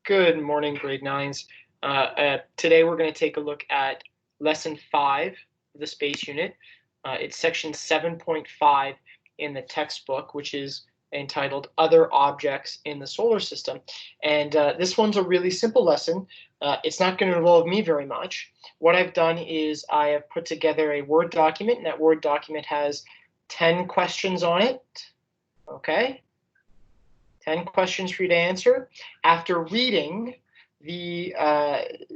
Good morning, grade 9s. Today we're going to take a look at lesson 5 of the space unit. It's section 7.5 in the textbook, which is entitled Other Objects in the Solar System. And this one's a really simple lesson. It's not going to involve me very much. What I've done is I have put together a Word document, and that Word document has 10 questions on it. Okay? 10 questions for you to answer after reading the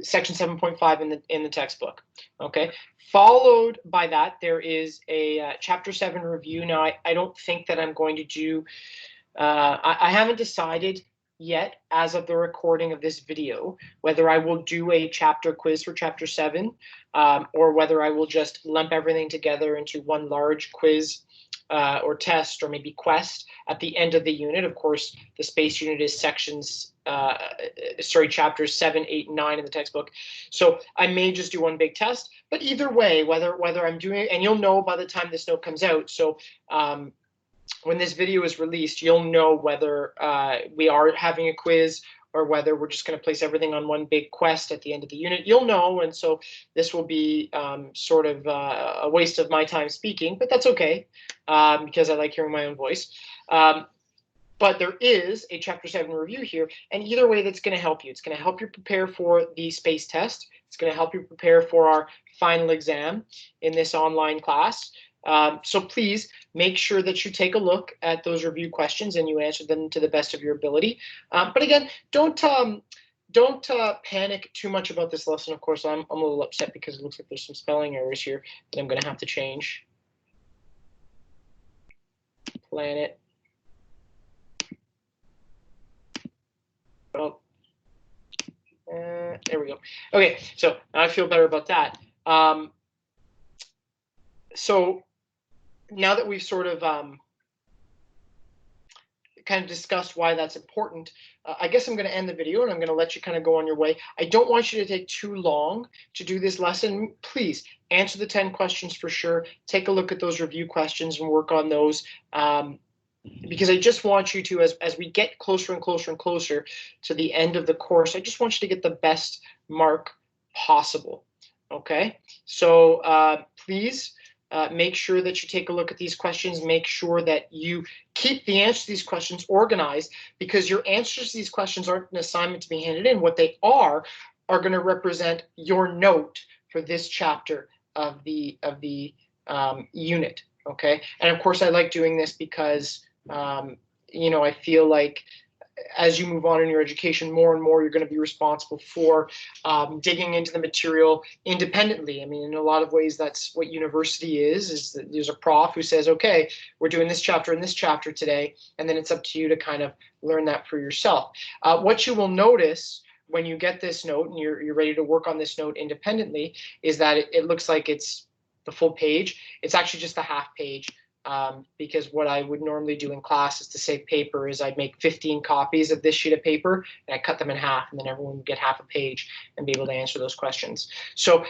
section 7.5 in the textbook. Okay, followed by that there is a chapter 7 review. Now I don't think that I'm going to do I haven't decided yet, as of the recording of this video, whether I will do a chapter quiz for chapter 7 or whether I will just lump everything together into one large quiz or test, or maybe quest at the end of the unit. Of course, the space unit is chapters 7, 8, and 9 in the textbook. So I may just do one big test, but either way, whether I'm doing it, and you'll know by the time this note comes out. So when this video is released, you'll know whether we are having a quiz or whether we're just going to place everything on one big quest at the end of the unit. You'll know, and so this will be sort of a waste of my time speaking, but that's okay because I like hearing my own voice. But there is a Chapter 7 review here, and either way, that's going to help you. It's going to help you prepare for the space test. It's going to help you prepare for our final exam in this online class. So please make sure that you take a look at those review questions and you answer them to the best of your ability. But again, don't panic too much about this lesson. Of course, I'm a little upset because it looks like there's some spelling errors here that I'm going to have to change. Planet. Oh, there we go. Okay, so now I feel better about that. So now that we've sort of kind of discussed why that's important, I guess I'm going to end the video and I'm going to let you kind of go on your way. I don't want you to take too long to do this lesson. Please answer the 10 questions for sure. Take a look at those review questions and work on those. Because I just want you to, as we get closer and closer and closer to the end of the course, I just want you to get the best mark possible. Okay, so please make sure that you take a look at these questions. Make sure that you keep the answers to these questions organized, because your answers to these questions aren't an assignment to be handed in. What they are going to represent your note for this chapter of the unit. Okay, and of course I like doing this because you know, I feel like as you move on in your education, more and more you're going to be responsible for digging into the material independently. I mean, in a lot of ways, that's what university is that there's a prof who says, okay, we're doing this chapter and this chapter today, and then it's up to you to kind of learn that for yourself. What you will notice when you get this note and you're ready to work on this note independently is that it looks like it's the full page. It's actually just the half page. Because what I would normally do in class is to save paper is I'd make 15 copies of this sheet of paper and I cut them in half, and then everyone would get half a page and be able to answer those questions. So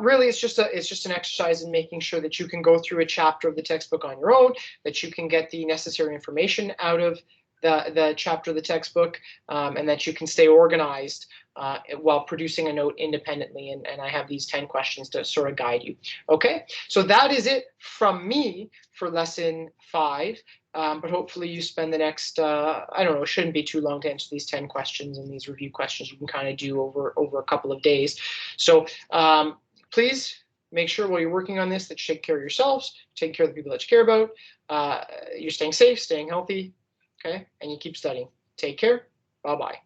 really it's just an exercise in making sure that you can go through a chapter of the textbook on your own, that you can get the necessary information out of the chapter of the textbook, and that you can stay organized while producing a note independently. And I have these 10 questions to sort of guide you. Okay, so that is it from me for lesson 5. But hopefully you spend the next, I don't know, it shouldn't be too long to answer these 10 questions, and these review questions you can kind of do over a couple of days. So please make sure while you're working on this that you take care of yourselves, take care of the people that you care about, you're staying safe, staying healthy, okay, and you keep studying. Take care. Bye-bye.